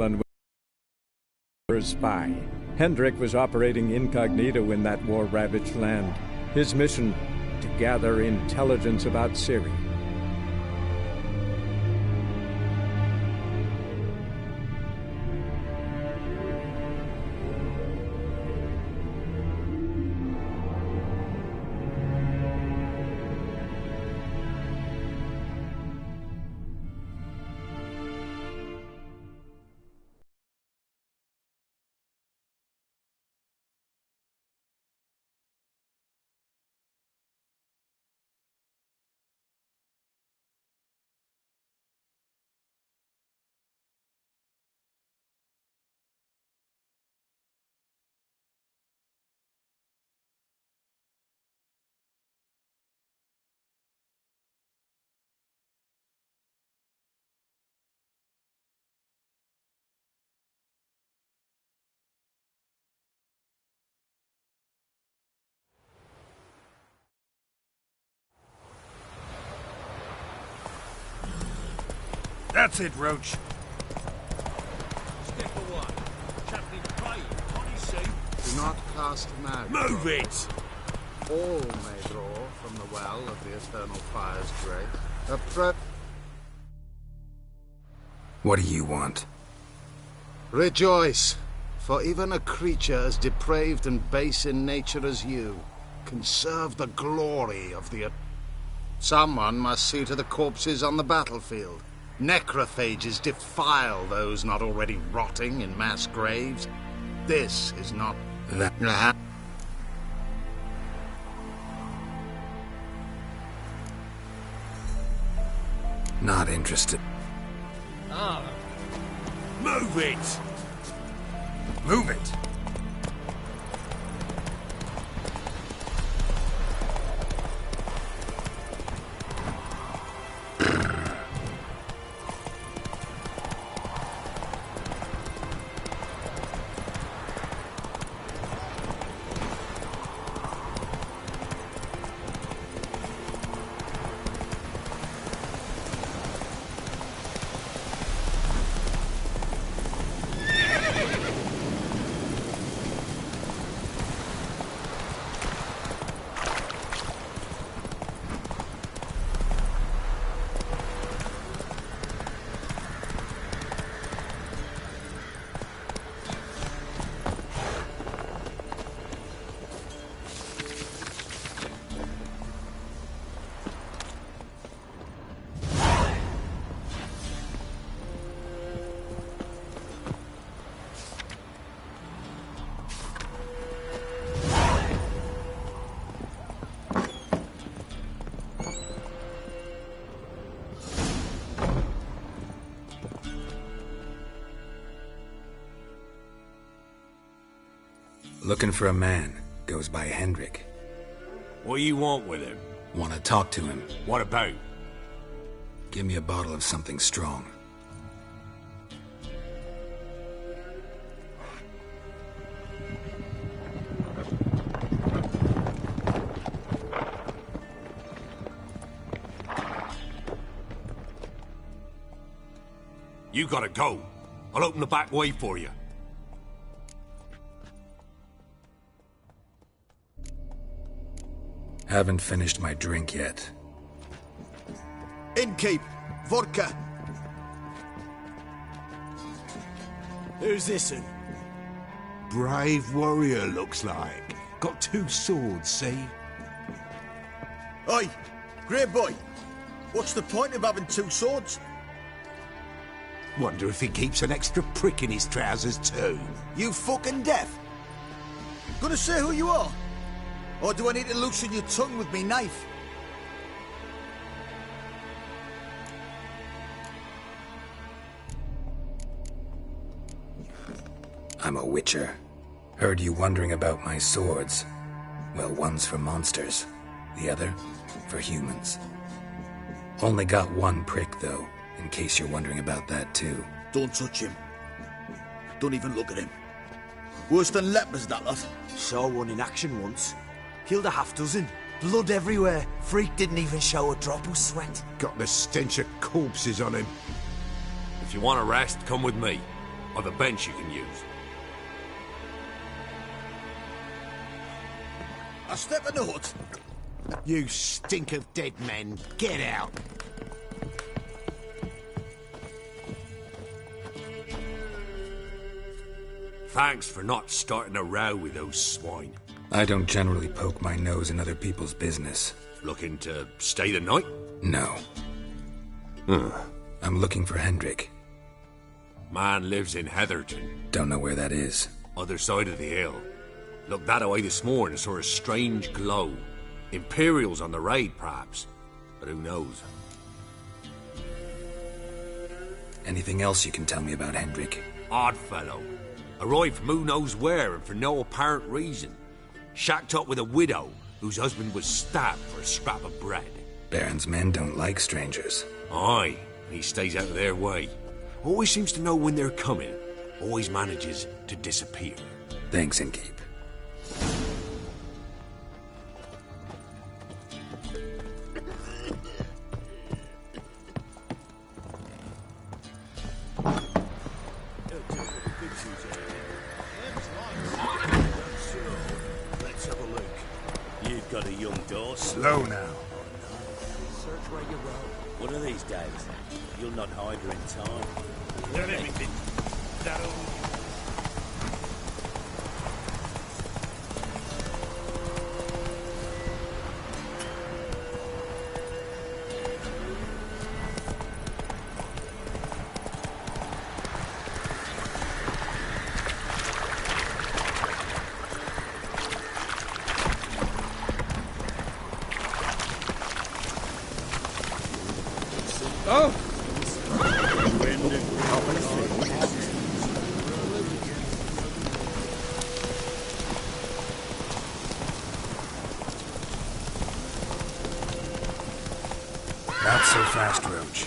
and were a spy. Hendrik was operating incognito in that war-ravaged land. His mission, to gather intelligence about Ciri. That's it, Roach. Step one. Chaplain Pye, on his seat. Do not cast mad. Move it! All may draw from the well of the eternal fire's grace. What do you want? Rejoice, for even a creature as depraved and base in nature as you can serve the glory of the... Someone must see to the corpses on the battlefield. Necrophages defile those not already rotting in mass graves. This is not... That... Not interested. Ah. Move it! Move it! Looking for a man. Goes by Hendrik. What do you want with him? Want to talk to him. What about? Give me a bottle of something strong. You gotta go. I'll open the back way for you. Haven't finished my drink yet. Innkeep, vodka. Who's this'n? Brave warrior, looks like. Got 2 swords, see? Oi, great boy. What's the point of having 2 swords? Wonder if he keeps an extra prick in his trousers too. You fucking deaf? Gonna say who you are? Or do I need to loosen your tongue with me knife? I'm a witcher. Heard you wondering about my swords. Well, one's for monsters, the other for humans. Only got 1 prick, though, in case you're wondering about that, too. Don't touch him. Don't even look at him. Worse than lepers, that lot. Saw one in action once. Killed a half-dozen. Blood everywhere. Freak didn't even show a drop of sweat. Got the stench of corpses on him. If you want a rest, come with me. I've a bench you can use. I step in the hut. You stink of dead men. Get out. Thanks for not starting a row with those swine. I don't generally poke my nose in other people's business. Looking to stay the night? No. I'm looking for Hendrik. Man lives in Heatherton. Don't know where that is. Other side of the hill. Looked that away this morning, saw a strange glow. Imperials on the raid, perhaps. But who knows? Anything else you can tell me about Hendrik? Odd fellow. Arrived from who knows where and for no apparent reason. Shacked up with a widow whose husband was stabbed for a scrap of bread. Baron's men don't like strangers. Aye, he stays out of their way. Always seems to know when they're coming. Always manages to disappear. Thanks, Inkeep. Let's have a look. You've got a young daughter. Slow now. Search where you will. One of these days, you'll not hide her in time. Let everything. That'll... Not so fast, Roach.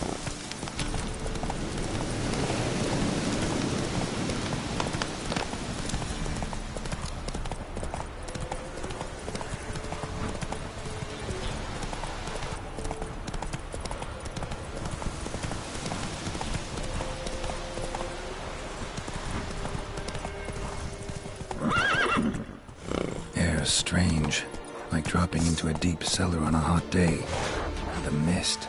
Air's strange, like dropping into a deep cellar on a hot day. The mist.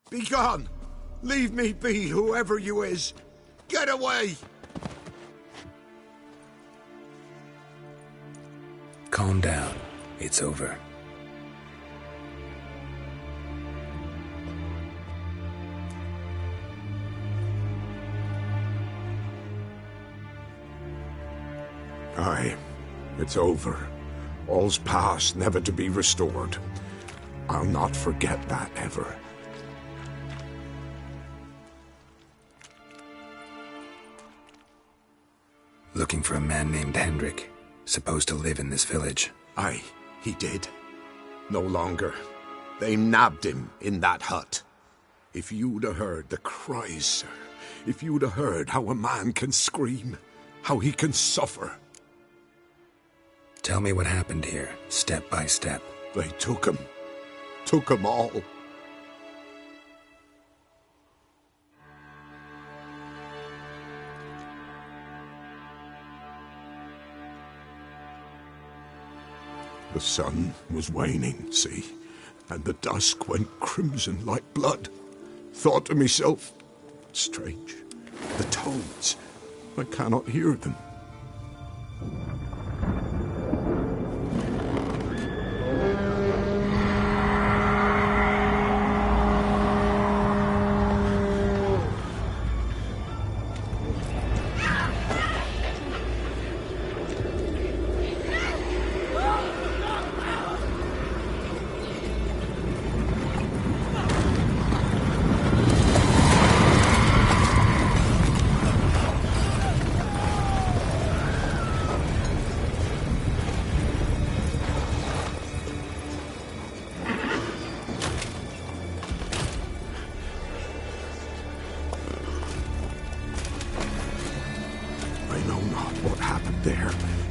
Be gone! Leave me be, whoever you is! Get away! Calm down. It's over. Aye, it's over. All's past, never to be restored. I'll not forget that ever. Looking for a man named Hendrik, supposed to live in this village. Aye, he did. No longer. They nabbed him in that hut. If you'd have heard the cries, sir, if you'd have heard how a man can scream, how he can suffer. Tell me what happened here, step by step. They took him all. The sun was waning, see, and the dusk went crimson like blood. Thought to myself, strange, the toads, I cannot hear them.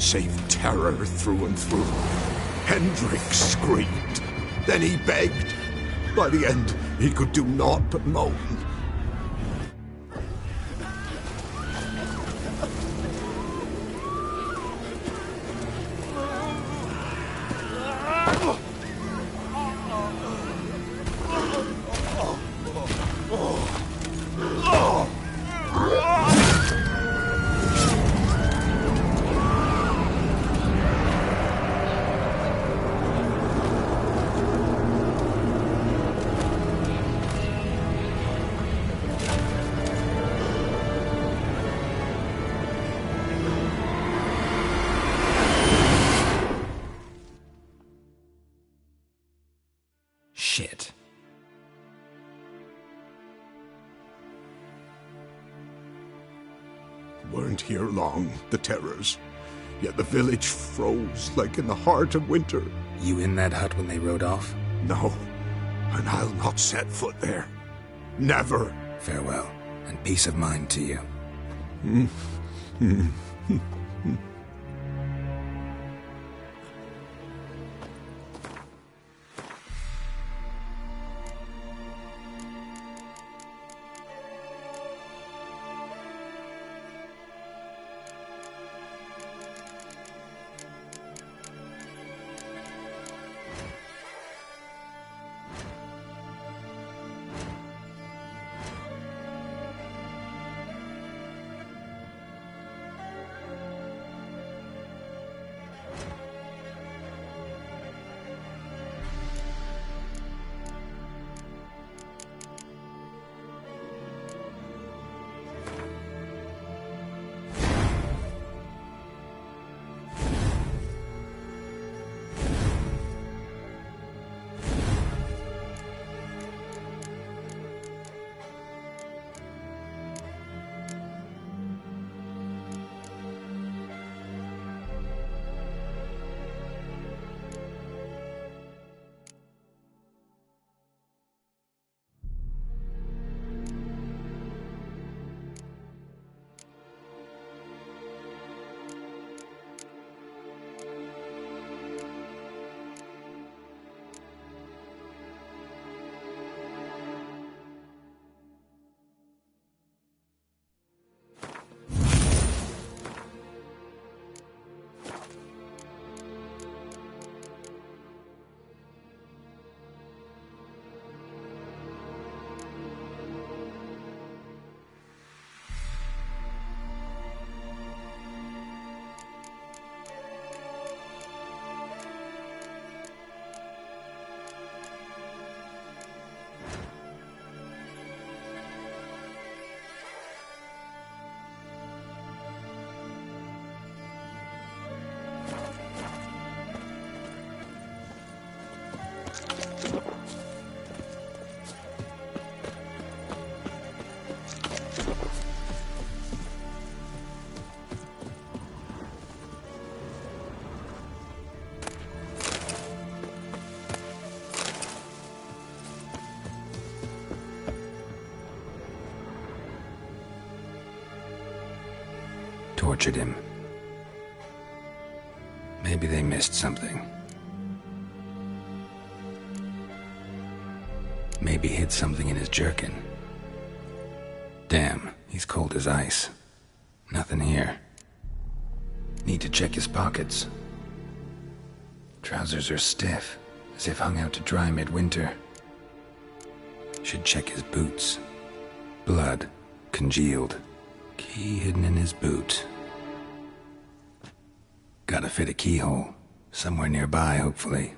save terror through and through. Hendrik screamed. Then he begged. By the end, he could do naught but moan. Shit. Weren't here long, the terrors. Yet the village froze like in the heart of winter. You in that hut when they rode off? No, and I'll not set foot there. Never. Farewell, and peace of mind to you. Tortured him. Maybe they missed something. Maybe hid something in his jerkin. Damn, he's cold as ice. Nothing here. Need to check his pockets. Trousers are stiff, as if hung out to dry midwinter. Should check his boots. Blood, congealed. Key hidden in his boot. Gotta fit a keyhole. Somewhere nearby, hopefully.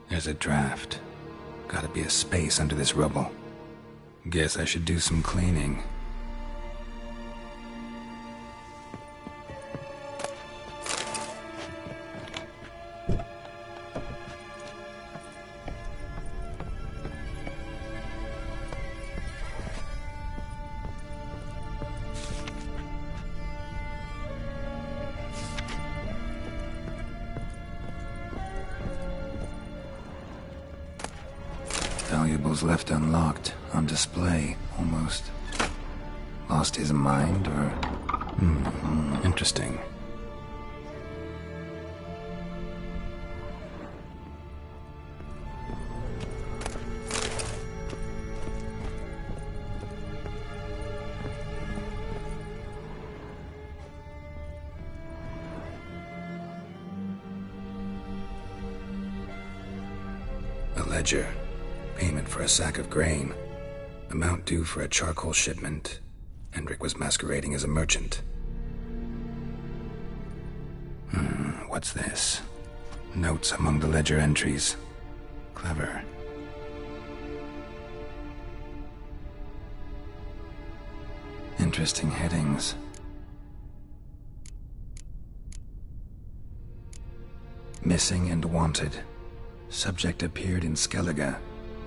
There's a draft. Gotta be a space under this rubble. Guess I should do some cleaning. Valuable Journals left unlocked, on display, almost. Lost his mind, or... interesting. A ledger. Payment for a sack of grain. Amount due for a charcoal shipment. Hendrik was masquerading as a merchant. What's this? Notes among the ledger entries. Clever. Interesting headings. Missing and wanted. Subject appeared in Skellige,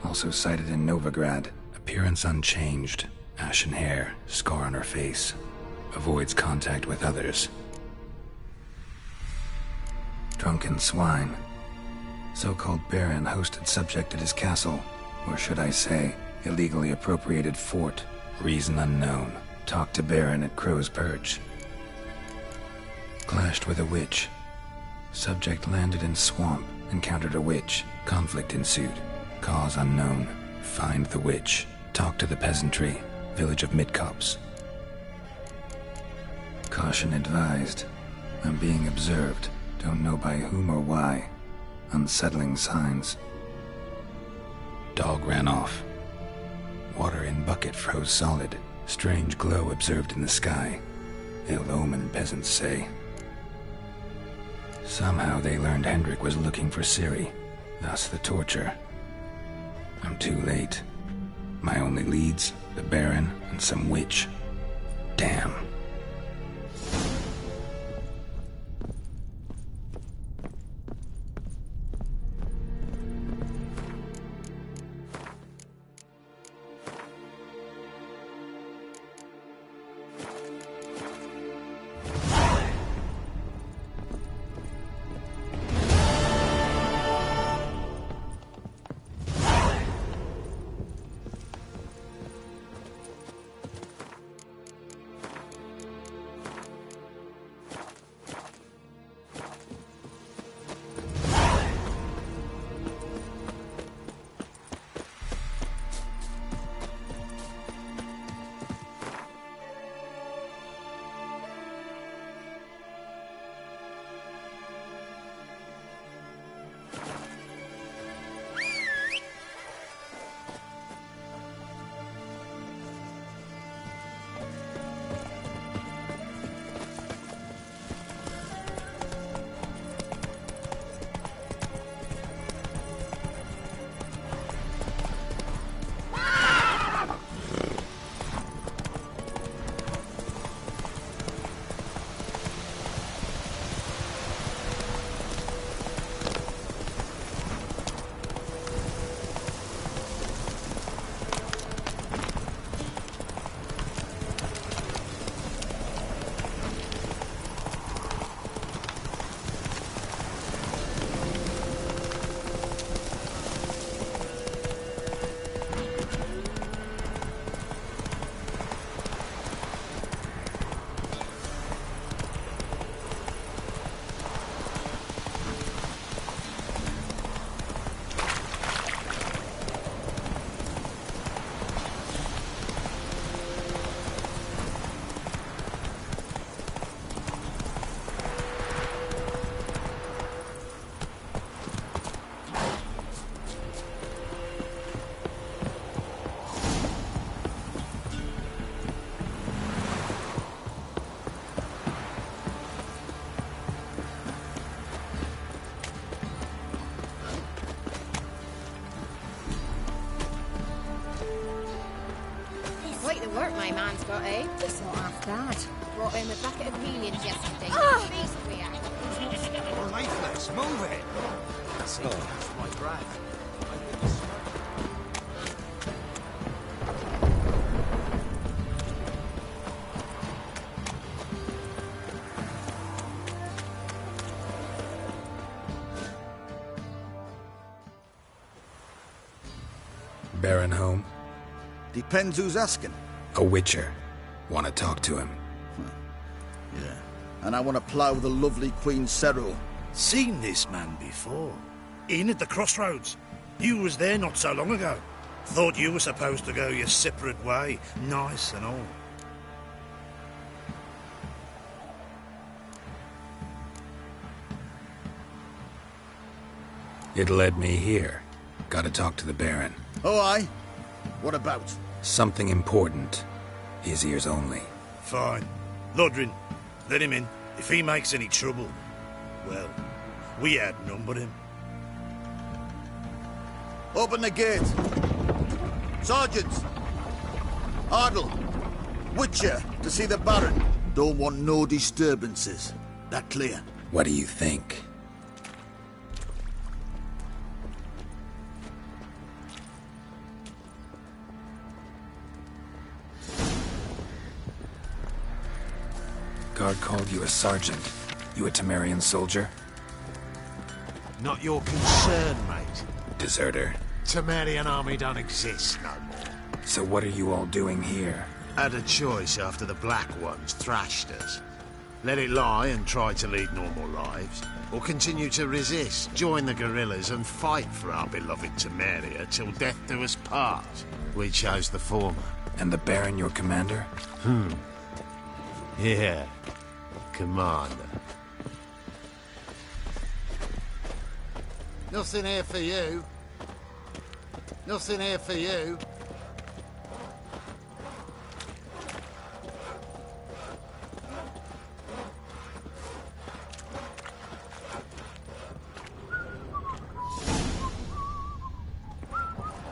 also cited in Novigrad. Appearance unchanged. Ashen hair, scar on her face. Avoids contact with others. Drunken swine. So-called Baron hosted subject at his castle, or should I say, illegally appropriated fort. Reason unknown. Talked to Baron at Crow's Perch. Clashed with a witch. Subject landed in swamp, encountered a witch. Conflict ensued. Cause unknown. Find the witch. Talk to the peasantry. Village of Midcopse. Caution advised. I'm being observed. Don't know by whom or why. Unsettling signs. Dog ran off. Water in bucket froze solid. Strange glow observed in the sky. Ill omen, peasants say. Somehow they learned Hendrik was looking for Ciri. Thus the torture. I'm too late. My only leads, the Baron and some witch. Damn. Work my man's got, eh? Just not half bad. Brought him a bucket of peonies yesterday. You're lifeless. Move it. See, that's my breath. Baron home? Depends who's asking. A witcher. Want to talk to him? Yeah. And I want to plough the lovely Queen Cero. Seen this man before. In at the crossroads. You was there not so long ago. Thought you were supposed to go your separate way, nice and all. It led me here. Gotta talk to the Baron. Oh, aye? What about? Something important. His ears only. Fine. Lodrin, let him in. If he makes any trouble, well, we outnumber him. Open the gate. Sergeants! Ardle! Witcher, to see the Baron. Don't want no disturbances. That clear? What do you think? Guard called you a sergeant. You a Temerian soldier? Not your concern, mate. Deserter. Temerian army don't exist no more. So what are you all doing here? Had a choice after the Black Ones thrashed us. Let it lie and try to lead normal lives, or continue to resist, join the guerrillas and fight for our beloved Temeria till death do us part. We chose the former. And the Baron your commander? Yeah. Commander. Nothing here for you. Nothing here for you.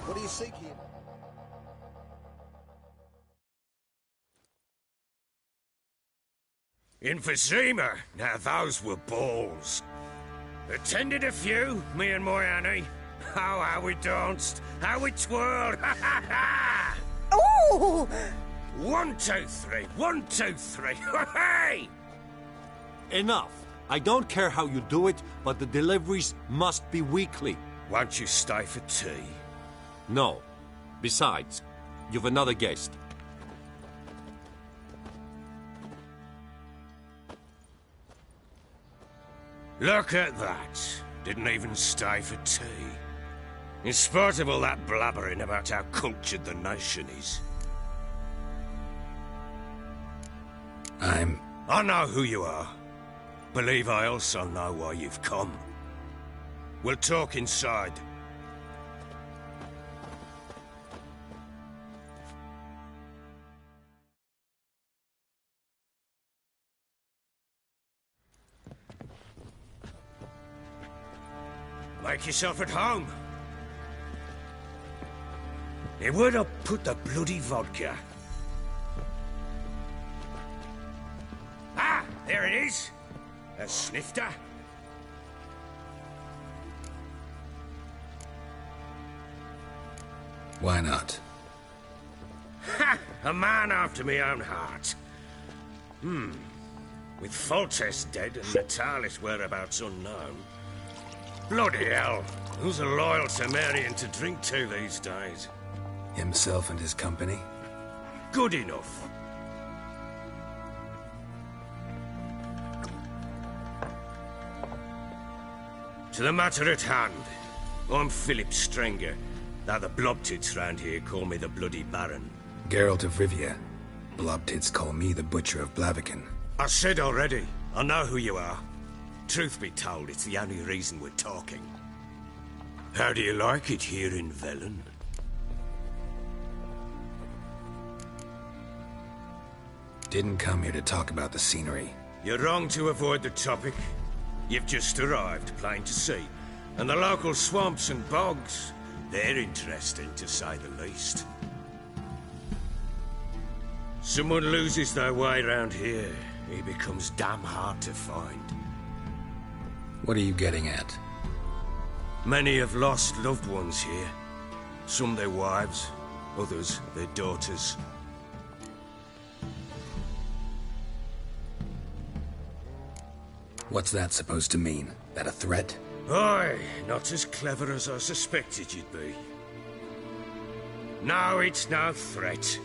What do you seek here? Emphysema. Now those were balls. Attended a few, me and my Annie. Oh, how we danced, how we twirled. Ha ha ha! Ooh! 1, 2, 3. 1, 2, 3. Hey! Enough. I don't care how you do it, but the deliveries must be weekly. Won't you stay for tea? No. Besides, you've another guest. Look at that. Didn't even stay for tea. In spite of all that blabbering about how cultured the nation is. I know who you are. Believe I also know why you've come. We'll talk inside. Make yourself at home. Now, where'd I put the bloody vodka? Ah, there it is. A snifter. Why not? Ha! A man after my own heart. With Foltest dead and Natalis whereabouts unknown. Bloody hell. Who's a loyal Temerian to drink to these days? Himself and his company? Good enough. To the matter at hand. I'm Philip Strenger. Now the Blobtits round here call me the Bloody Baron. Geralt of Rivia. Blobtits call me the Butcher of Blaviken. I said already, I know who you are. Truth be told, it's the only reason we're talking. How do you like it here in Velen? Didn't come here to talk about the scenery. You're wrong to avoid the topic. You've just arrived, plain to see. And the local swamps and bogs, they're interesting to say the least. Someone loses their way round here, he becomes damn hard to find. What are you getting at? Many have lost loved ones here. Some their wives, others their daughters. What's that supposed to mean? That a threat? Aye, not as clever as I suspected you'd be. No, it's no threat.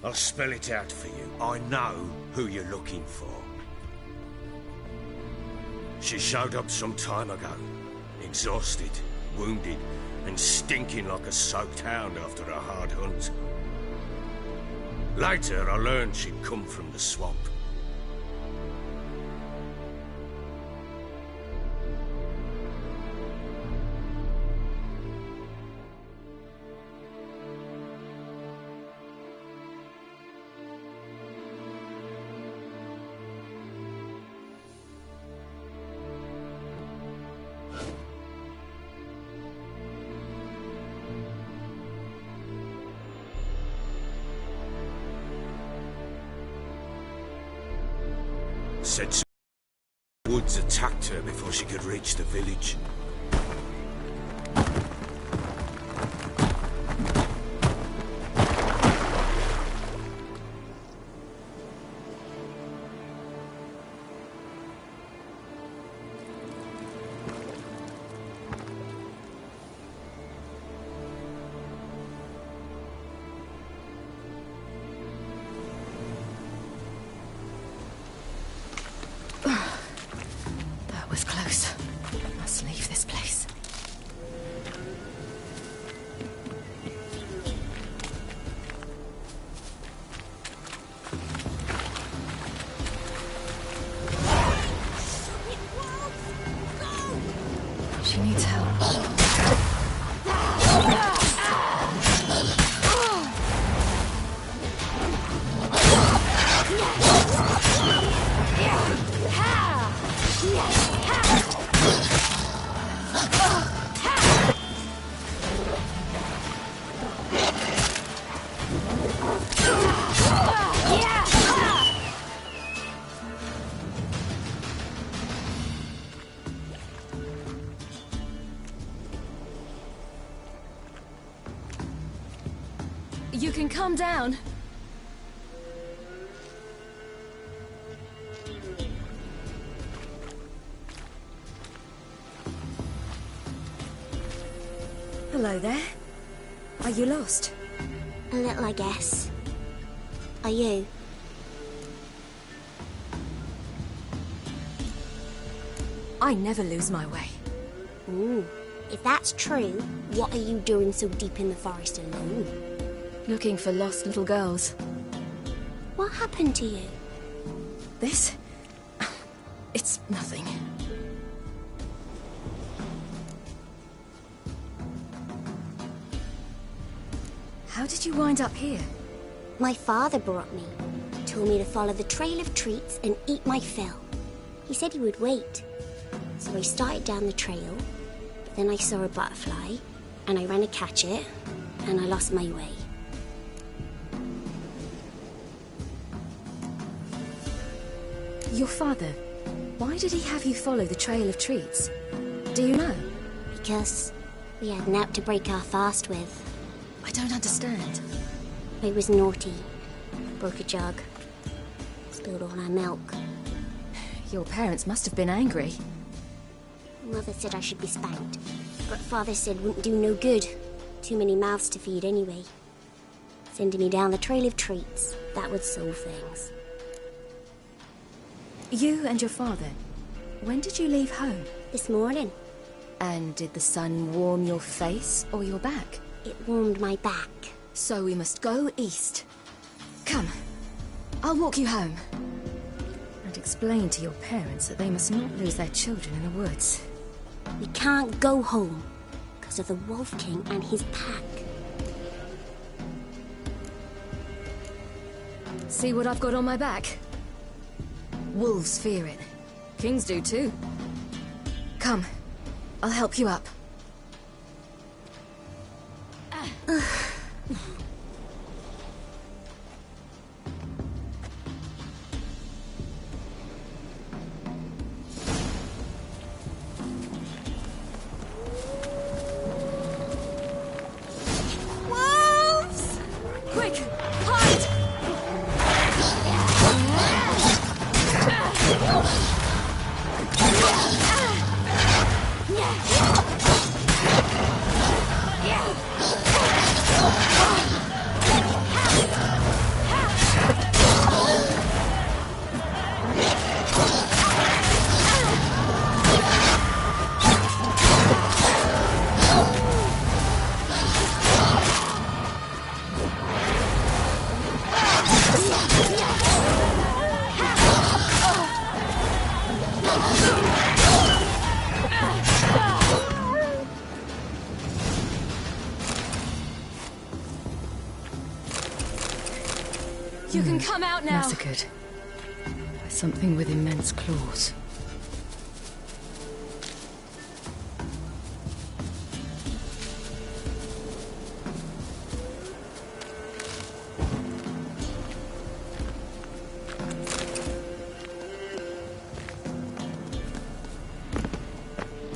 I'll spell it out for you. I know who you're looking for. She showed up some time ago. Exhausted, wounded, and stinking like a soaked hound after a hard hunt. Later, I learned she'd come from the swamp. Said some woods attacked her before she could reach the village. She needs help. You can calm down. Hello there. Are you lost? A little, I guess. Are you? I never lose my way. Ooh. If that's true, what are you doing so deep in the forest alone? Looking for lost little girls. What happened to you? This? It's nothing. How did you wind up here? My father brought me. Told me to follow the trail of treats and eat my fill. He said he would wait. So I started down the trail, but then I saw a butterfly, and I ran to catch it, and I lost my way. Your father, why did he have you follow the trail of treats? Do you know? Because we had naught to break our fast with. I don't understand. I was naughty. Broke a jug. Spilled all our milk. Your parents must have been angry. Mother said I should be spanked, but Father said wouldn't do no good. Too many mouths to feed anyway. Sending me down the trail of treats, that would solve things. You and your father, when did you leave home? This morning. And did the sun warm your face or your back? It warmed my back. So we must go east. Come, I'll walk you home. And explain to your parents that they must not lose their children in the woods. We can't go home because of the Wolf King and his pack. See what I've got on my back? Wolves fear it. Kings do too. Come, I'll help you up. Wolves! Quick, hide! Come out now! Massacred by something with immense claws.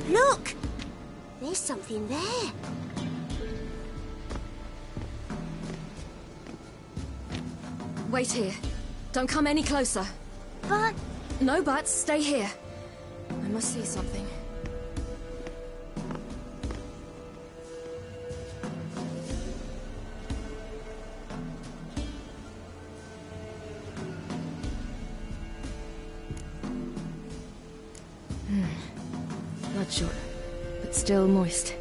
Look! There's something there. Wait here. Don't come any closer. But... No buts. Stay here. I must see something. Bloodshot, but still moist.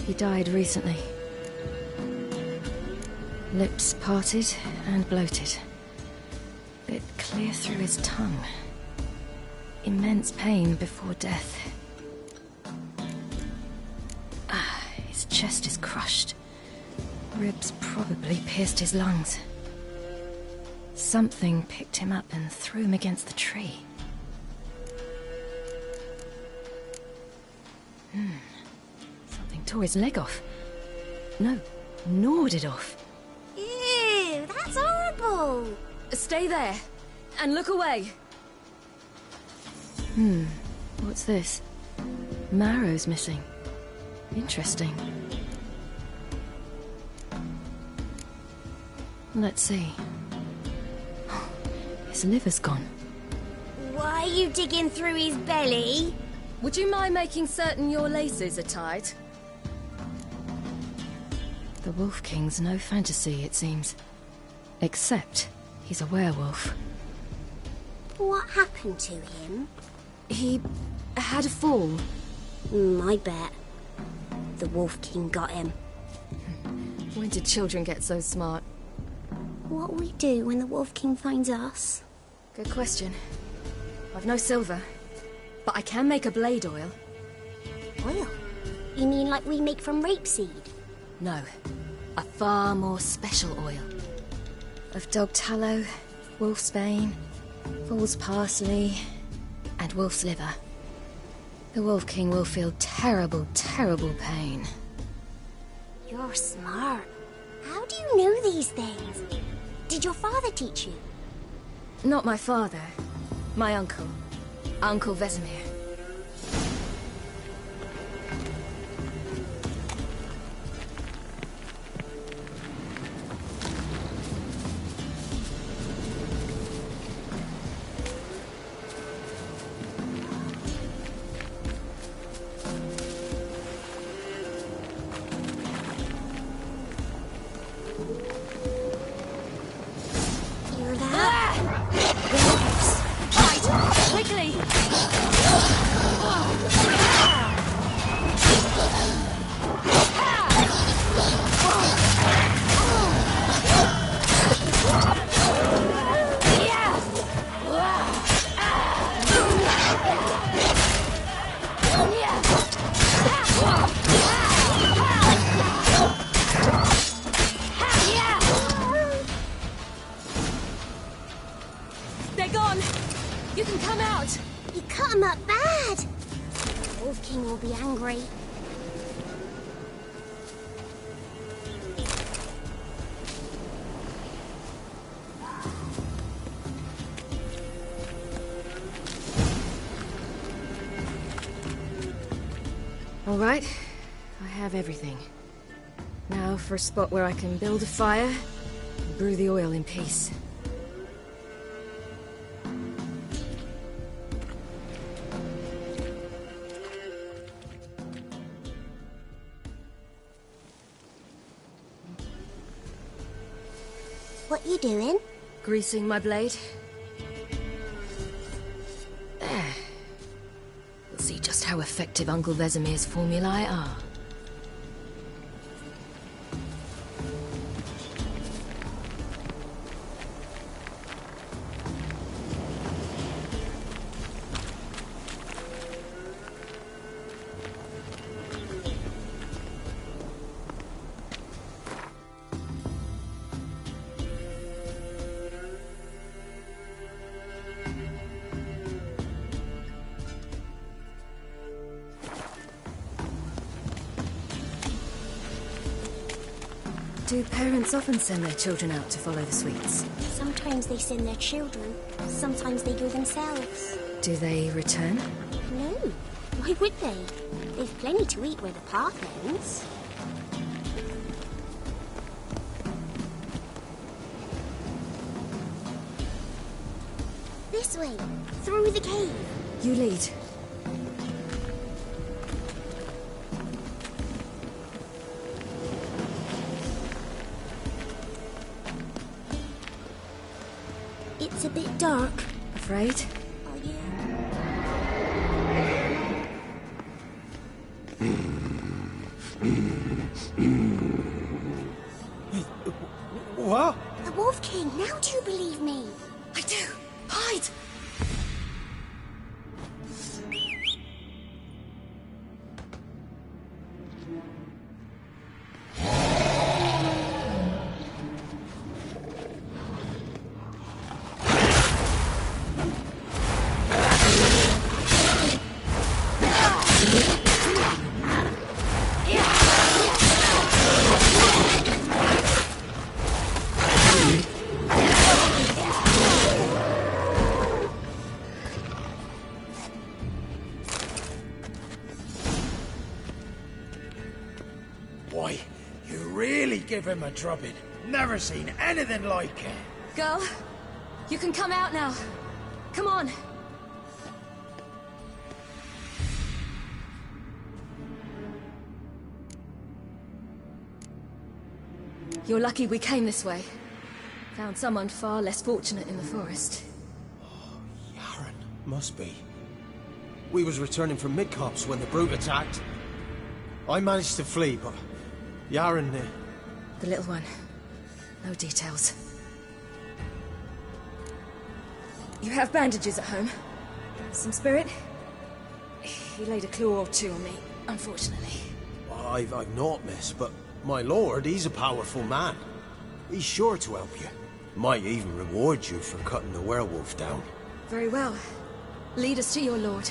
He died recently. Lips parted and bloated. Bit clear through his tongue. Immense pain before death. His chest is crushed. Ribs probably pierced his lungs. Something picked him up and threw him against the tree. Something tore his leg off. No, gnawed it off. Ew, that's horrible! Stay there, and look away. What's this? Marrow's missing. Interesting. Let's see. His liver's gone. Why are you digging through his belly? Would you mind making certain your laces are tied? The Wolf King's no fantasy, it seems. Except he's a werewolf. What happened to him? He had a fall. I bet. The Wolf King got him. When did children get so smart? What'll we do when the Wolf King finds us? Good question. I've no silver, but I can make a blade oil. Oil? You mean like we make from rapeseed? No, a far more special oil. Of dog tallow, wolf's bane, fool's parsley, and wolf's liver. The Wolf King will feel terrible, terrible pain. You're smart. How do you know these things? Did your father teach you? Not my father. My uncle. Uncle Vesemir. All right, I have everything. Now for a spot where I can build a fire and brew the oil in peace. What you doing? Greasing my blade. There. We'll see just how effective Uncle Vesemir's formulae are. Do parents often send their children out to follow the sweets? Sometimes they send their children, sometimes they go themselves. Do they return? No. Why would they? They've plenty to eat where the path ends. This way, through the cave. You lead. It's a bit dark. Afraid? Are you? What? The Wolf King, now do you believe me? I do. Hide! Why, you really give him a drubbing. Never seen anything like it. Girl, you can come out now. Come on. You're lucky we came this way. Found someone far less fortunate in the forest. Yaren, must be. We was returning from Midcopse when the brute attacked. I managed to flee, but Yaren... The little one. No details. You have bandages at home? Some spirit? He laid a claw or two on me, unfortunately. I've naught, miss, but my lord, he's a powerful man. He's sure to help you. Might even reward you for cutting the werewolf down. Very well. Lead us to your lord.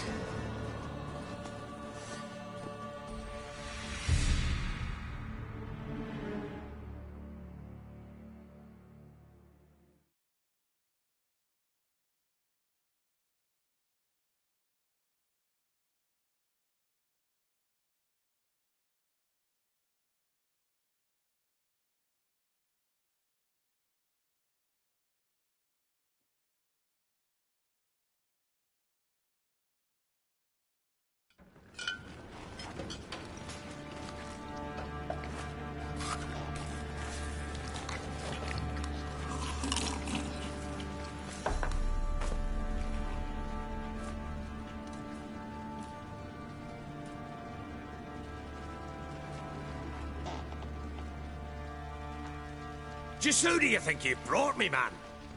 Just who do you think you brought me, man?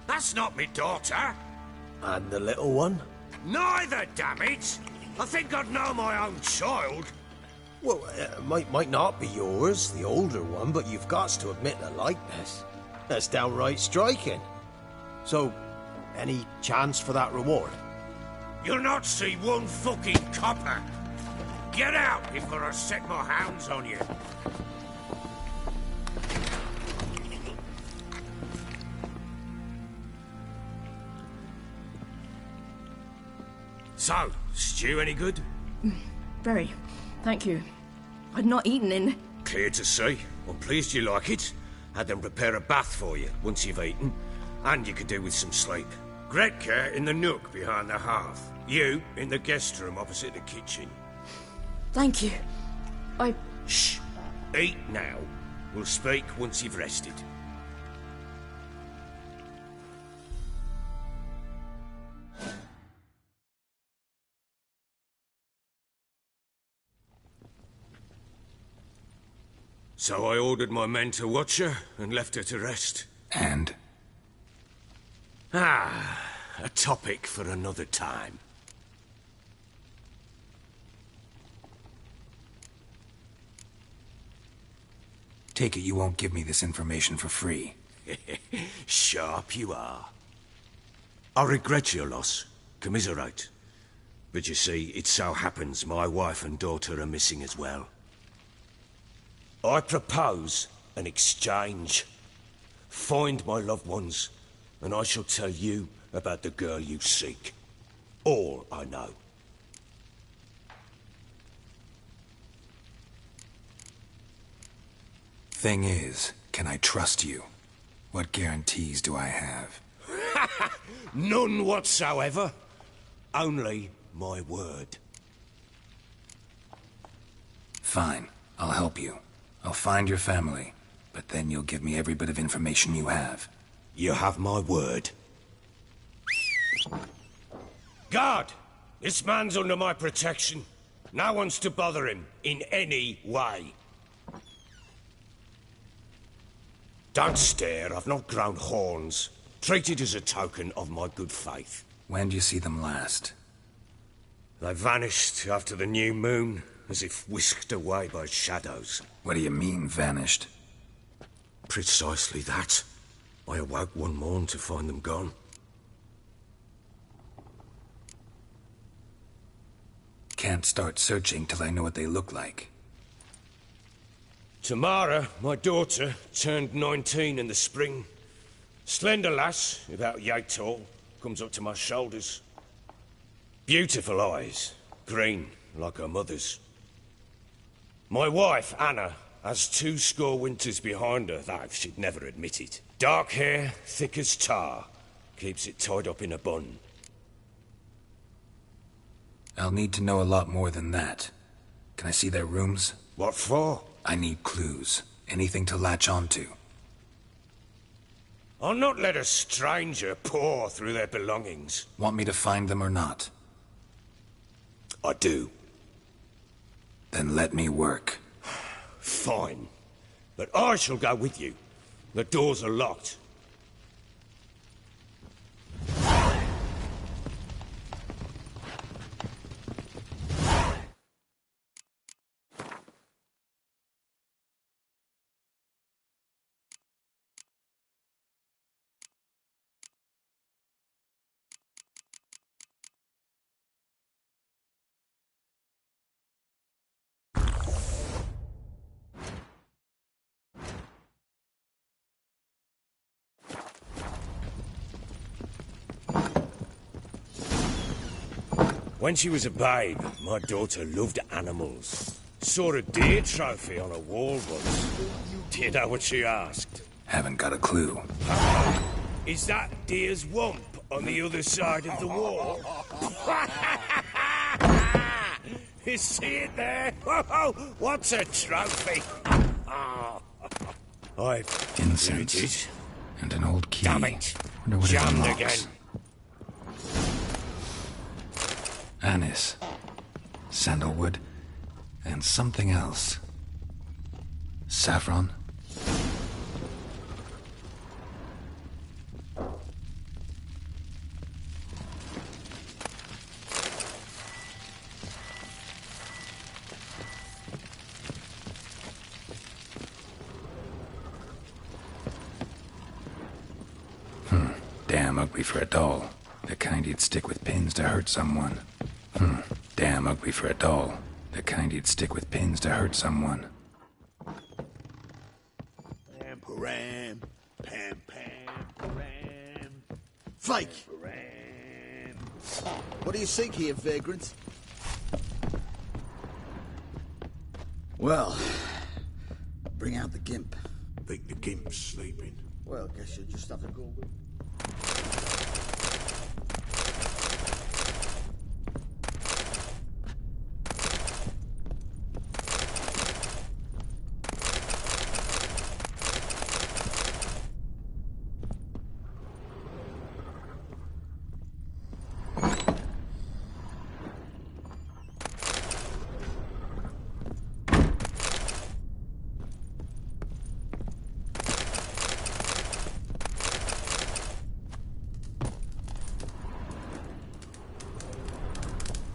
That's not me daughter. And the little one? Neither, damn it! I think I'd know my own child. Well, might not be yours, the older one, but you've got to admit the likeness. That's downright striking. So, any chance for that reward? You'll not see one fucking copper. Get out before I set my hounds on you. So, stew any good? Very. Thank you. I'd not eaten in... Clear to see. I'm pleased you like it. Had them prepare a bath for you once you've eaten. And you could do with some sleep. Gretka in the nook behind the hearth. You in the guest room opposite the kitchen. Thank you. Shh. Eat now. We'll speak once you've rested. So I ordered my men to watch her and left her to rest. And? A topic for another time. Take it you won't give me this information for free. Sharp you are. I regret your loss. Commiserate. But you see, it so happens my wife and daughter are missing as well. I propose an exchange. Find my loved ones, and I shall tell you about the girl you seek. All I know. Thing is, can I trust you? What guarantees do I have? None whatsoever. Only my word. Fine, I'll help you. I'll find your family, but then you'll give me every bit of information you have. You have my word. Guard! This man's under my protection. No one's to bother him in any way. Don't stare, I've not grown horns. Treat it as a token of my good faith. When do you see them last? They vanished after the new moon, as if whisked away by shadows. What do you mean, vanished? Precisely that. I awoke one morn to find them gone. Can't start searching till I know what they look like. Tamara, my daughter, turned 19 in the spring. Slender lass, about yay tall, comes up to my shoulders. Beautiful eyes, green, like her mother's. My wife, Anna, has 20 winters behind her, though she'd never admit it. Dark hair, thick as tar, keeps it tied up in a bun. I'll need to know a lot more than that. Can I see their rooms? What for? I need clues. Anything to latch onto. I'll not let a stranger pore through their belongings. Want me to find them or not? I do. Then let me work. Fine. But I shall go with you. The doors are locked. When she was a babe, my daughter loved animals. Saw a deer trophy on a wall once. Do you know what she asked? Haven't got a clue. Is that deer's wump on the other side of the wall? You see it there? Whoa, what's a trophy? I've... Incense. And an old key. Damn it. Wonder what it Jammed unlocks. again. Anise, sandalwood, and something else. Saffron? Damn ugly for a doll. The kind you'd stick with pins to hurt someone. Damn ugly for a doll. The kind you'd stick with pins to hurt someone. Pam, param, pam, pam, param. Fake! Param. What do you seek here, vagrant? Well, bring out the gimp. Think the gimp's sleeping. Well, guess you'll just have to go with...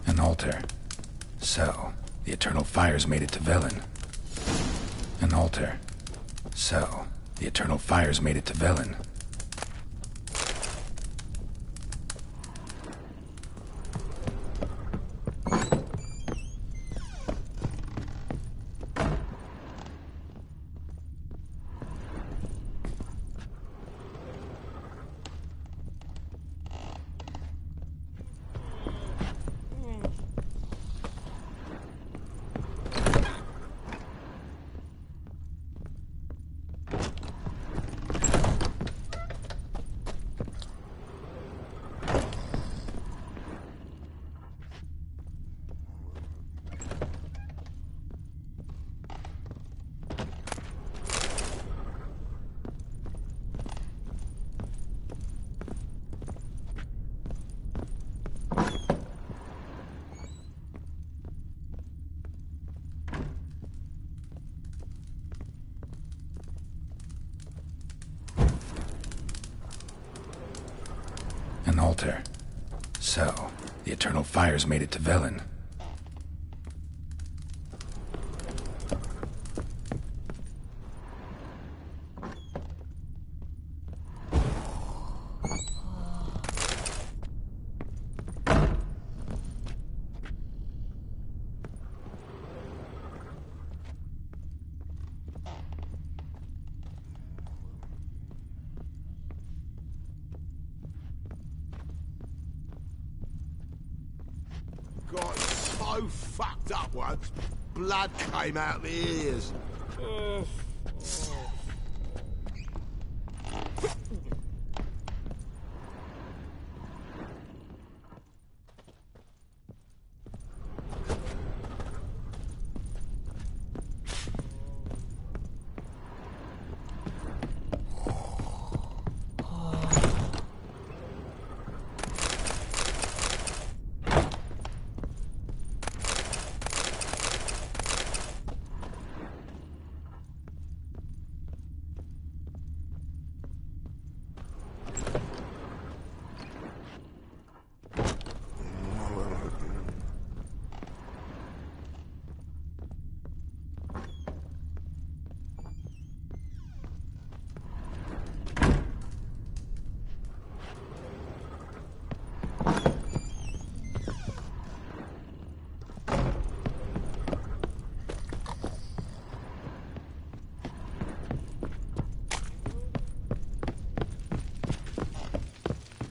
An altar. So, the Eternal Fires made it to Velen. An altar. So, the Eternal Fires made it to Velen. an altar. So, the Eternal Fires made it to Velen. Got so fucked up once, blood came out the ears.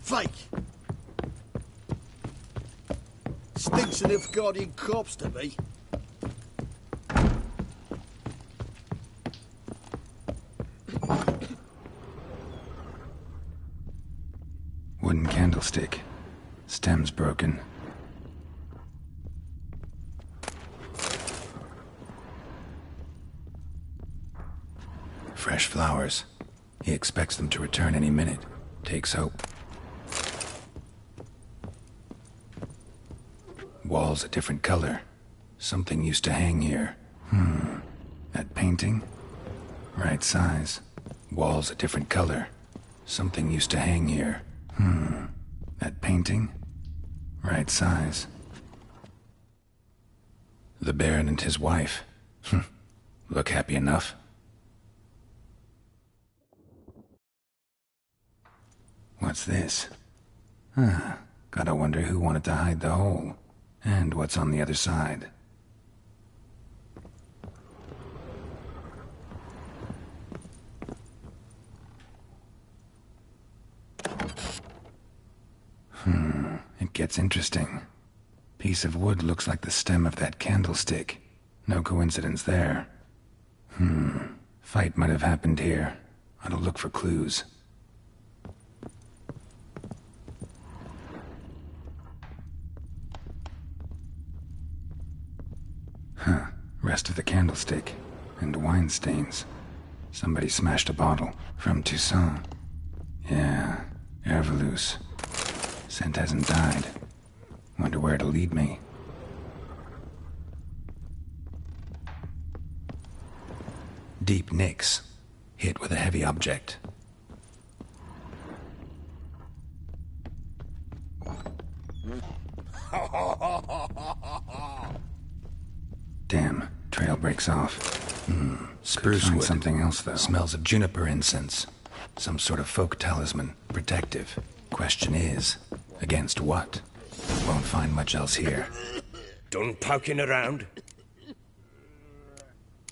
Fake! Stinks of Nilfgaardian corpse to me. Wooden candlestick. Stem's broken. Fresh flowers. He expects them to return any minute. Takes hope. Walls a different color. Something used to hang here. That painting? Right size. Walls a different color. Something used to hang here. That painting? Right size. The Baron and his wife. Look happy enough. What's this? Gotta wonder who wanted to hide the hole. And what's on the other side? It gets interesting. Piece of wood looks like the stem of that candlestick. No coincidence there. Fight might have happened here. I'll look for clues. Rest of the candlestick. And wine stains. Somebody smashed a bottle. From Toussaint. Yeah, Herveloos. Scent hasn't died. Wonder where it'll lead me. Deep nicks. Hit with a heavy object. Damn, trail breaks off. Spruce wood. Something else, though. Smells of juniper incense. Some sort of folk talisman. Protective. Question is, against what? Won't find much else here. Done poking around?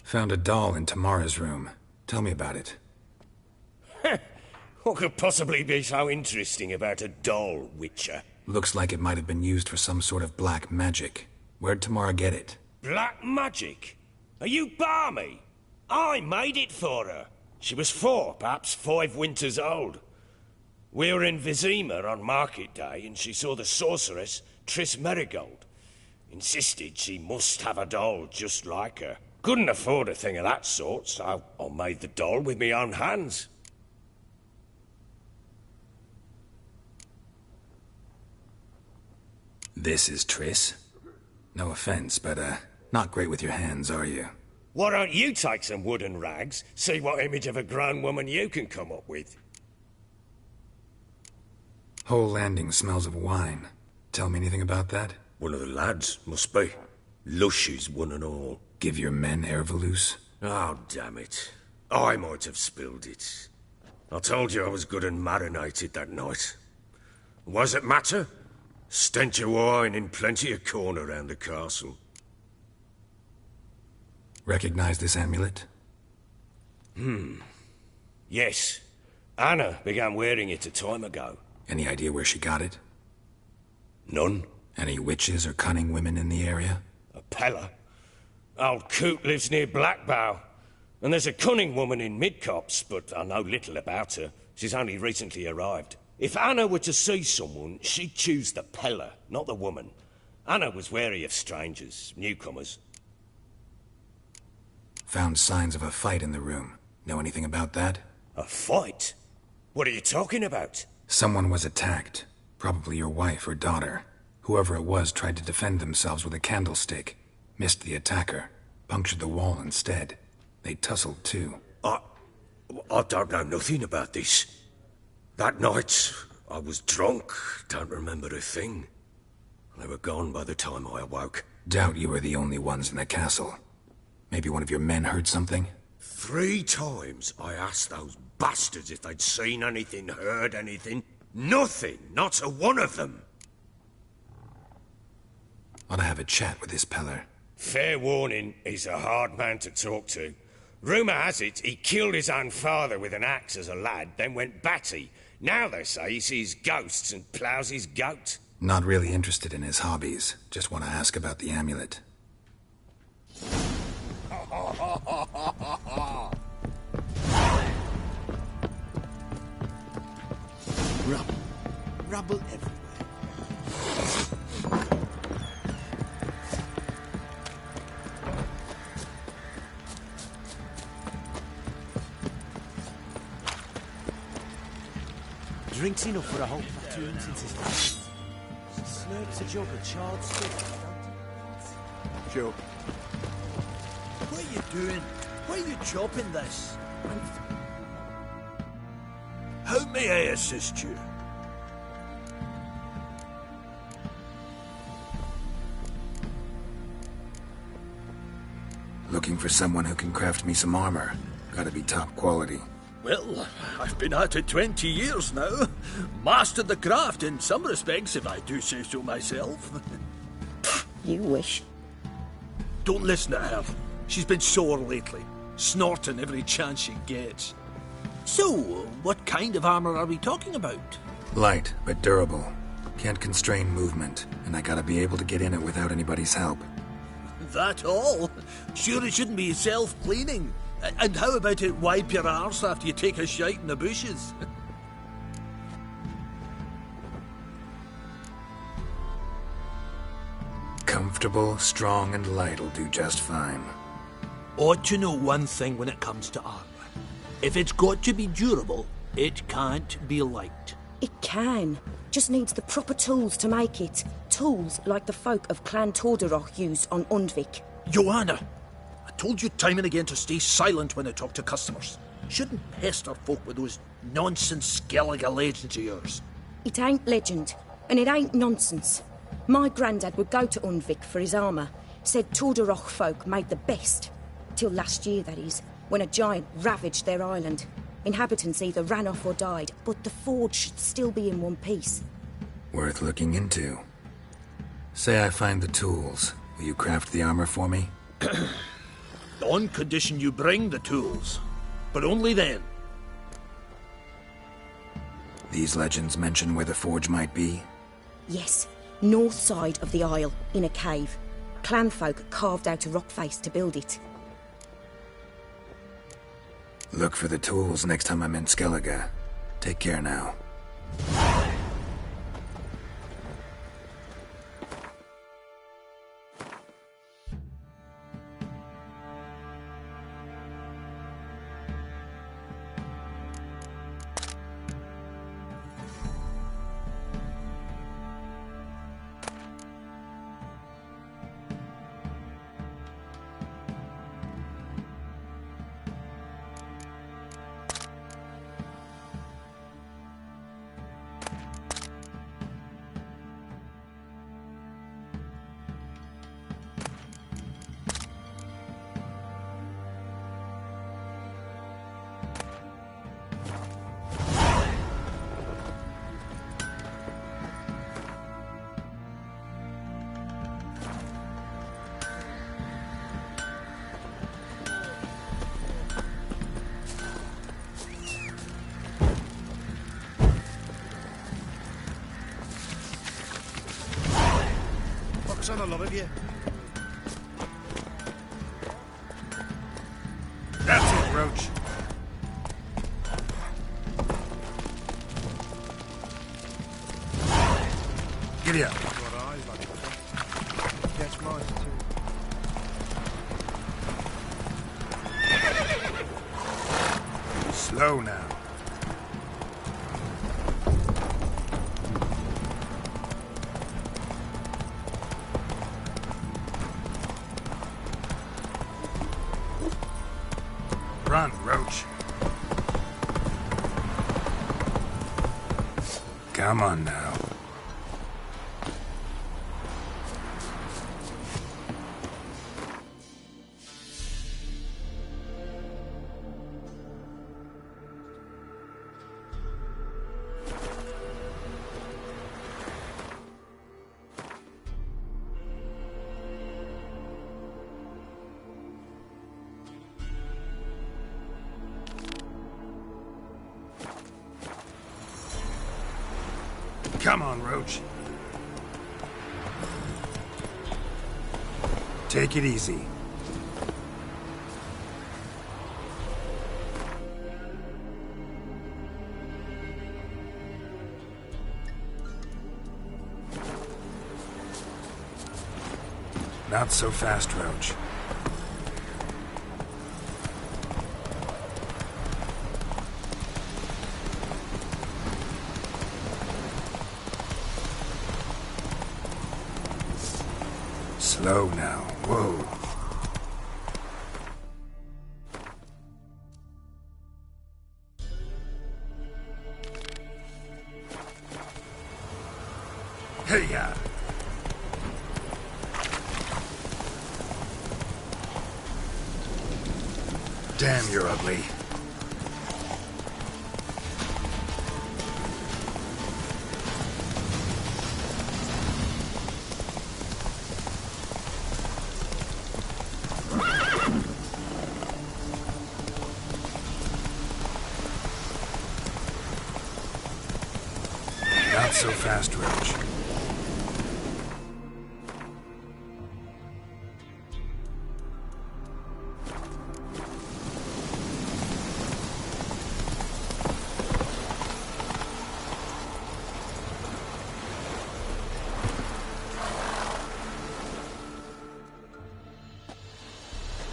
Found a doll in Tamara's room. Tell me about it. What could possibly be so interesting about a doll, Witcher? Looks like it might have been used for some sort of black magic. Where'd Tamara get it? Black magic? Are you balmy? I made it for her. She was 4, perhaps 5 winters old. We were in Vizima on market day, and she saw the sorceress, Triss Merigold. Insisted she must have a doll just like her. Couldn't afford a thing of that sort, so I made the doll with my own hands. This is Triss? No offense, but, not great with your hands, are you? Why don't you take some wooden rags, see what image of a grown woman you can come up with? Whole landing smells of wine. Tell me anything about that? One of the lads, must be. Lushes, one and all. Give your men Ervelus? Oh, damn it. I might have spilled it. I told you I was good and marinated that night. Was it matter? Stench of wine in plenty of corn around the castle. Recognize this amulet? Yes. Anna began wearing it a time ago. Any idea where she got it? None. Any witches or cunning women in the area? A Pella. Old Coot lives near Blackbow. And there's a cunning woman in Midcopse, but I know little about her. She's only recently arrived. If Anna were to see someone, she'd choose the Pella, not the woman. Anna was wary of strangers, newcomers. Found signs of a fight in the room. Know anything about that? A fight? What are you talking about? Someone was attacked. Probably your wife or daughter. Whoever it was tried to defend themselves with a candlestick. Missed the attacker. Punctured the wall instead. They tussled too. I don't know nothing about this. That night, I was drunk. Don't remember a thing. They were gone by the time I awoke. Doubt you were the only ones in the castle. Maybe one of your men heard something? 3 times I asked those bastards if they'd seen anything, heard anything. Nothing, not a one of them. Ought to have a chat with this Peller. Fair warning, he's a hard man to talk to. Rumour has it he killed his own father with an axe as a lad, then went batty. Now they say he sees ghosts and ploughs his goat. Not really interested in his hobbies. Just want to ask about the amulet. Rubble everywhere. Drinks enough for a whole platoon since his family. Slurps a jug of charred stick. Sure. What are you doing? Why are you chopping this? How may I assist you? Looking for someone who can craft me some armor. Gotta be top quality. Well, I've been at it 20 years now. Mastered the craft in some respects, if I do say so myself. You wish. Don't listen to her. She's been sore lately, snorting every chance she gets. So, what kind of armor are we talking about? Light, but durable. Can't constrain movement, and I gotta be able to get in it without anybody's help. That all? Sure it shouldn't be self-cleaning. And how about it wipe your arse after you take a shite in the bushes? Comfortable, strong, and light'll do just fine. Ought to know one thing when it comes to armor. If it's got to be durable, it can't be light. It can. Just needs the proper tools to make it. Tools like the folk of Clan Torderoch use on Undvik. Joanna! I told you time and again to stay silent when I talk to customers. Shouldn't pester folk with those nonsense Skellige legends of yours. It ain't legend, and it ain't nonsense. My granddad would go to Undvik for his armour. Said Torderoch folk made the best. Till last year, that is, when a giant ravaged their island. Inhabitants either ran off or died, but the forge should still be in one piece. Worth looking into. Say I find the tools. Will you craft the armor for me? On condition you bring the tools. But only then. These legends mention where the forge might be? Yes, north side of the isle, in a cave. Clanfolk carved out a rock face to build it. Look for the tools next time I'm in Skellige. Take care now. pox on the lot of you. That's it, Roach. Giddy up. Got eyes like that. Catch mine too. Slow now. Run, Roach. Come on now. Come on, Roach. Take it easy. Not so fast, Roach. Slow now. Whoa. Hey-ya! Damn, you're ugly. Not so fast, Roach.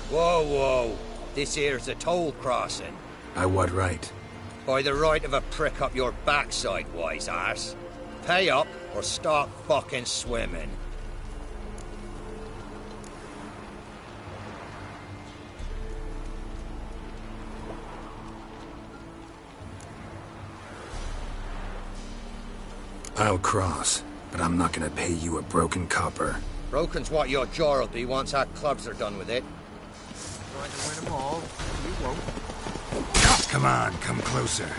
Whoa, whoa. This here's a toll crossing. By what right? By the right of a prick up your backside, wise arse. Pay up or stop fucking swimming. I'll cross, but I'm not gonna pay you a broken copper. Broken's what your jaw'll be once our clubs are done with it. Trying to win them all. You won't. Come on, come closer.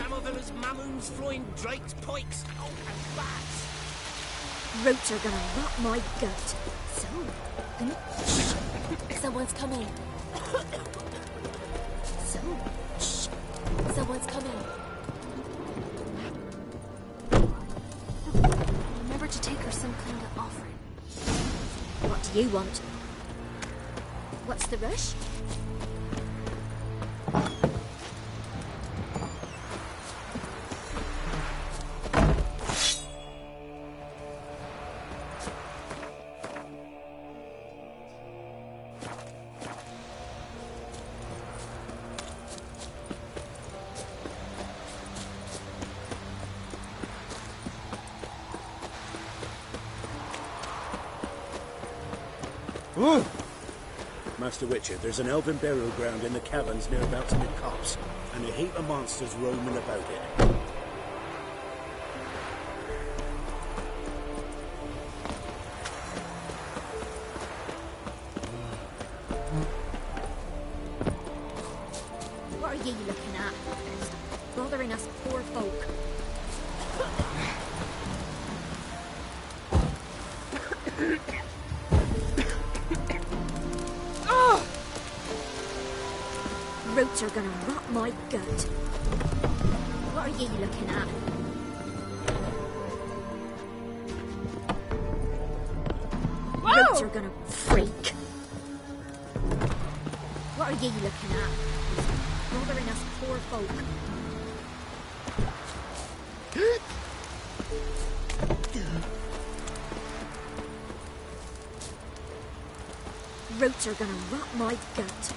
Samovilla's mamoons, flying drakes, pikes, and bats. Roots are gonna rot my gut. So, Someone's coming. Someone's coming. Remember to take her some kind of offering. what do you want? What's the rush? Master Witcher, there's an elven burial ground in the caverns near about the copse, and a heap of monsters roaming about it. What are you looking at? Bothering us poor folk. Roots are gonna rot my gut. What are you looking at? Whoa! Roots are gonna freak. What are you looking at? Bothering us poor folk. Roots are gonna rot my gut.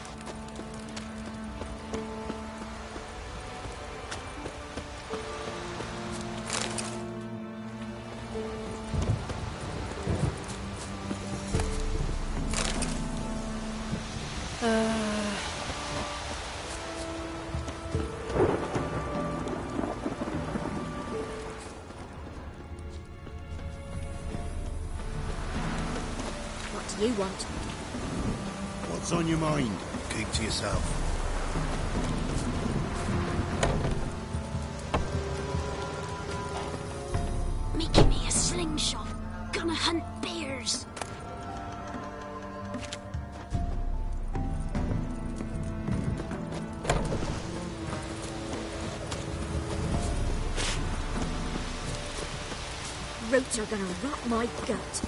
What do you want? What's on your mind? Keep to yourself. Making me a slingshot. Gonna hunt bears. Roots are gonna rot my gut.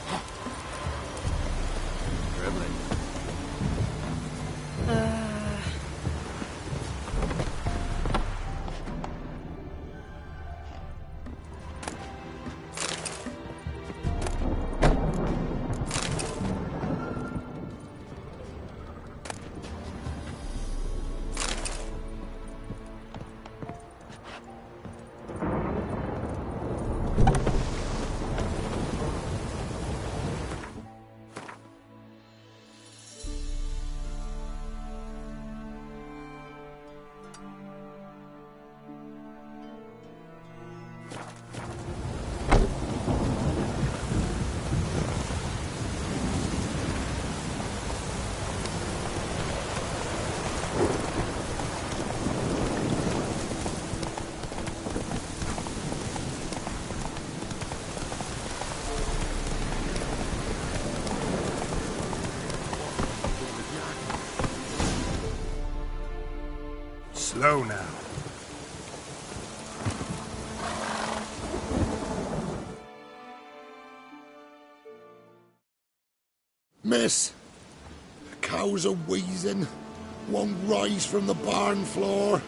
Slow now. Miss, the cows are wheezing, won't rise from the barn floor.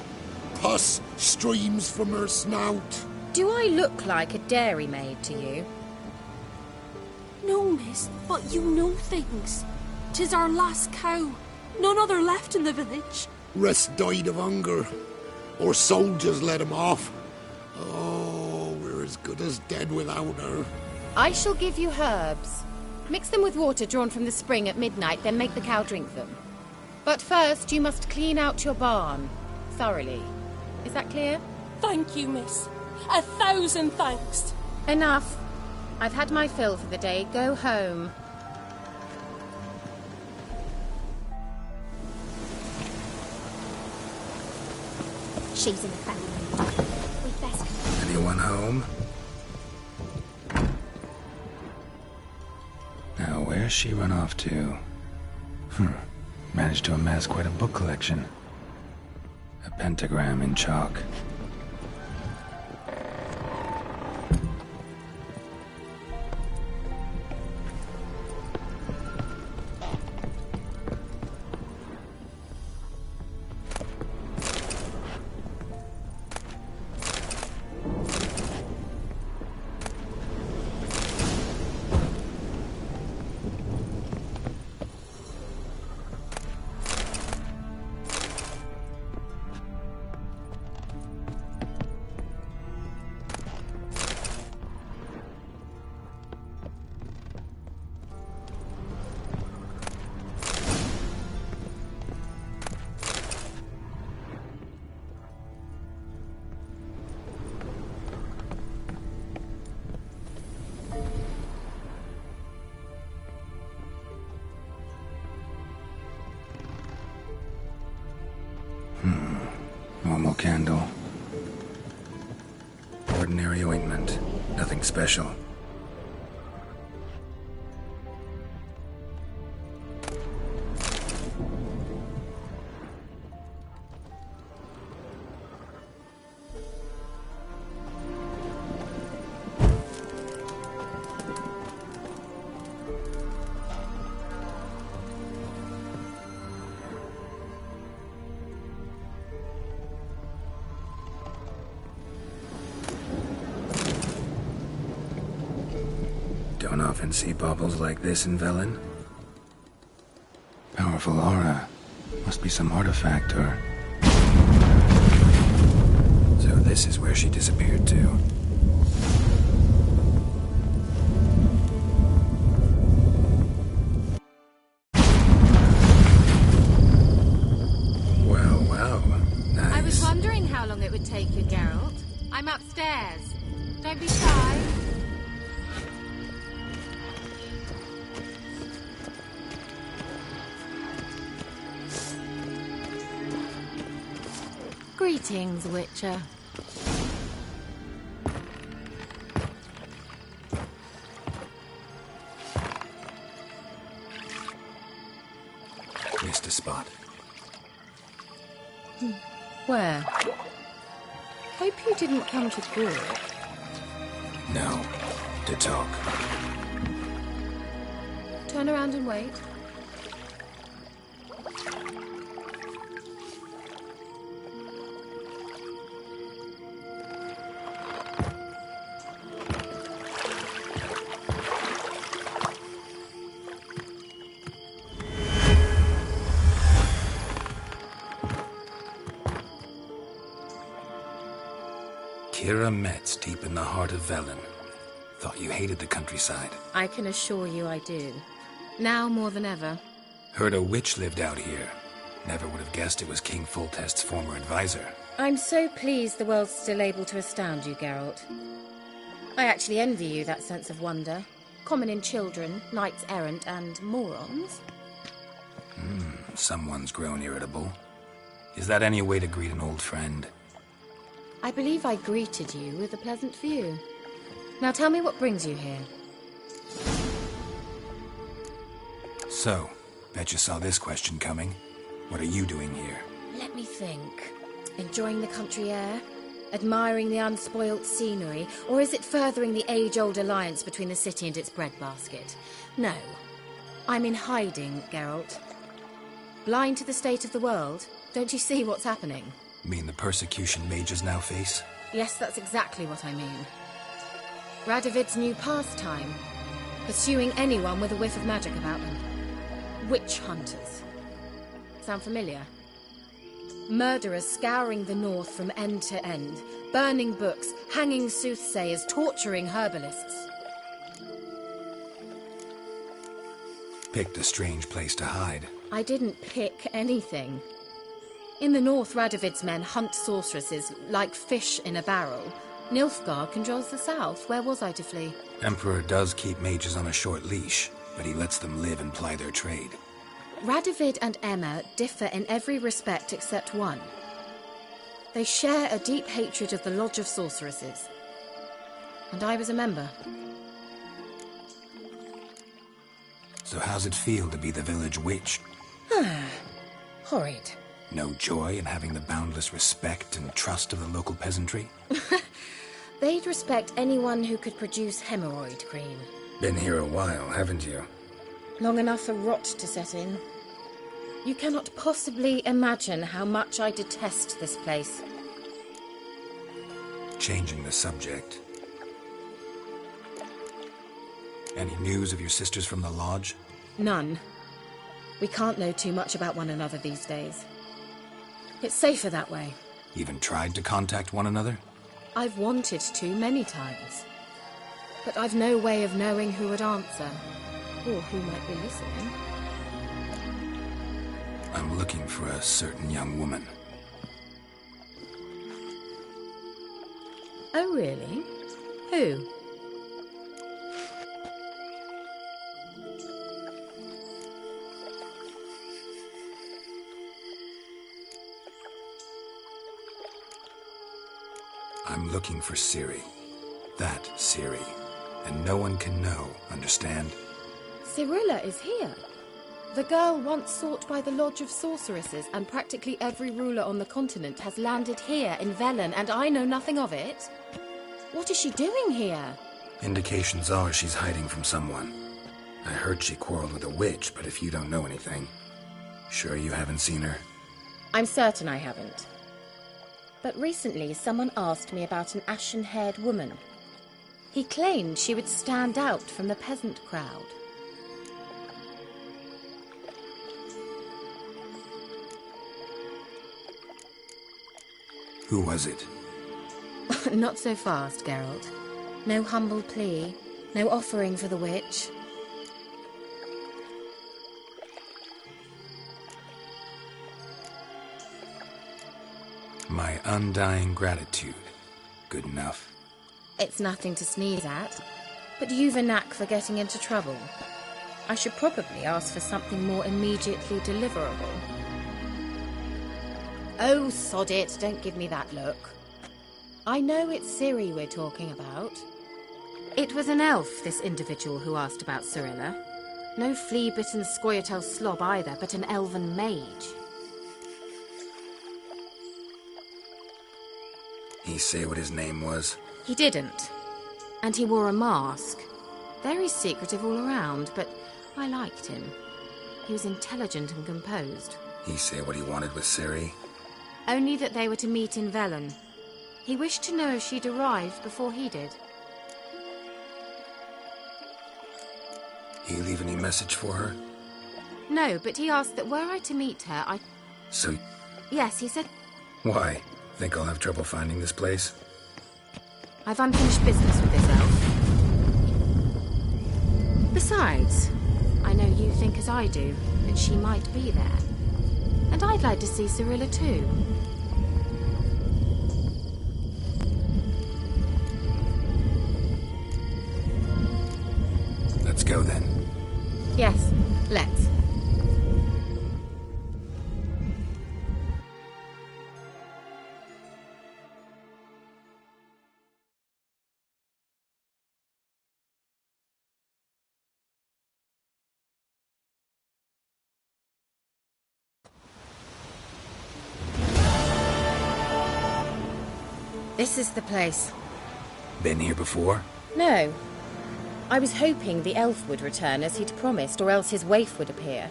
Pus streams from her snout. Do I look like a dairymaid to you? No, miss, but you know things. 'Tis our last cow. None other left in the village. Rest died of hunger, or soldiers let him off. Oh, we're as good as dead without her. I shall give you herbs. Mix them with water drawn from the spring at midnight, then make the cow drink them. But first, you must clean out your barn. Thoroughly. Is that clear? Thank you, miss. 1,000 thanks. Enough. I've had my fill for the day. Go home. She's in the family. Anyone home? Now, where's she run off to? Managed to amass quite a book collection. A pentagram in chalk. Normal candle. Ordinary ointment. Nothing special. Don't often see baubles like this in Velen. Powerful aura. Must be some artifact or... So this is where she disappeared to. Well, nice. I was wondering how long it would take you, Geralt. I'm upstairs. Don't be shy. Greetings, Witcher. Missed a spot. Where? Hope you didn't come to Brook. No. To talk. Turn around and wait. Kira Metz, deep in the heart of Velen. Thought you hated the countryside. I can assure you I do. Now more than ever. Heard a witch lived out here. Never would have guessed it was King Foltest's former advisor. I'm so pleased the world's still able to astound you, Geralt. I actually envy you that sense of wonder. Common in children, knights errant, and morons. Someone's grown irritable. Is that any way to greet an old friend? I believe I greeted you with a pleasant view. Now tell me what brings you here. So, bet you saw this question coming. What are you doing here? Let me think. Enjoying the country air? Admiring the unspoilt scenery? Or is it furthering the age-old alliance between the city and its breadbasket? No. I'm in hiding, Geralt. Blind to the state of the world? Don't you see what's happening? Mean the persecution mages now face? Yes, that's exactly what I mean. Radovid's new pastime. Pursuing anyone with a whiff of magic about them. Witch hunters. Sound familiar? Murderers scouring the north from end to end. Burning books, hanging soothsayers, torturing herbalists. Picked a strange place to hide. I didn't pick anything. In the north, Radovid's men hunt sorceresses like fish in a barrel. Nilfgaard controls the south. Where was I to flee? Emperor does keep mages on a short leash, but he lets them live and ply their trade. Radovid and Emma differ in every respect except one. They share a deep hatred of the Lodge of Sorceresses. and I was a member. So how's it feel to be the village witch? Horrid. No joy in having the boundless respect and trust of the local peasantry? They'd respect anyone who could produce hemorrhoid cream. Been here a while, haven't you? Long enough for rot to set in. You cannot possibly imagine how much I detest this place. Changing the subject. Any news of your sisters from the lodge? None. We can't know too much about one another these days. It's safer that way. Even tried to contact one another? I've wanted to many times. But I've no way of knowing who would answer, or who might be listening. I'm looking for a certain young woman. Oh, really? Who? I'm looking for Ciri. That Ciri. And no one can know, understand? Cirilla is here. The girl once sought by the Lodge of Sorceresses, and practically every ruler on the continent has landed here in Velen, and I know nothing of it. What is she doing here? Indications are she's hiding from someone. I heard she quarreled with a witch, but if you don't know anything, sure you haven't seen her? I'm certain I haven't. But recently someone asked me about an ashen-haired woman. He claimed she would stand out from the peasant crowd. Who was it? Not so fast, Geralt. No humble plea, no offering for the witch. My undying gratitude. Good enough. It's nothing to sneeze at, but you've a knack for getting into trouble. I should probably ask for something more immediately deliverable. Oh, sod it, don't give me that look. I know it's Ciri we're talking about. It was an elf, this individual who asked about Cirilla. No flea-bitten Scoia'tael slob either, but an elven mage. He say what his name was? He didn't. And he wore a mask. Very secretive all around, but I liked him. He was intelligent and composed. He say what he wanted with Ciri? Only that they were to meet in Velen. He wished to know if she'd arrived before he did. He leave any message for her? No, but he asked that were I to meet her, I... So... Yes, he said... Why? Think I'll have trouble finding this place? I've unfinished business with this elf. Besides, I know you think as I do, that she might be there. And I'd like to see Cirilla too. Let's go then. Yes, let's. This is the place. Been here before? No. I was hoping the elf would return as he'd promised, or else his waif would appear.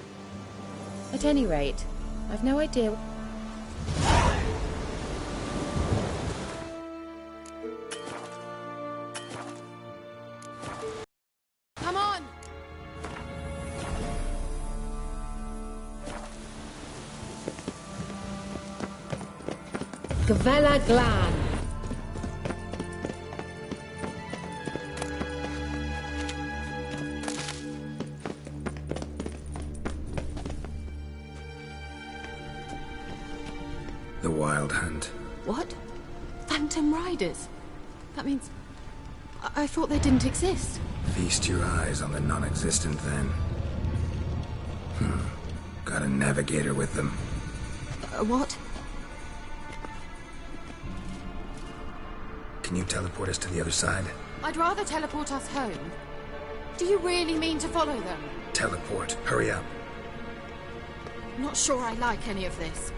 At any rate, I've no idea... Come on! Gavella Glan. The Wild Hunt. What? Phantom Riders? That means... I thought they didn't exist. Feast your eyes on the non-existent then. Got a navigator with them. What? Can you teleport us to the other side? I'd rather teleport us home. Do you really mean to follow them? Teleport. Hurry up. Not sure I like any of this.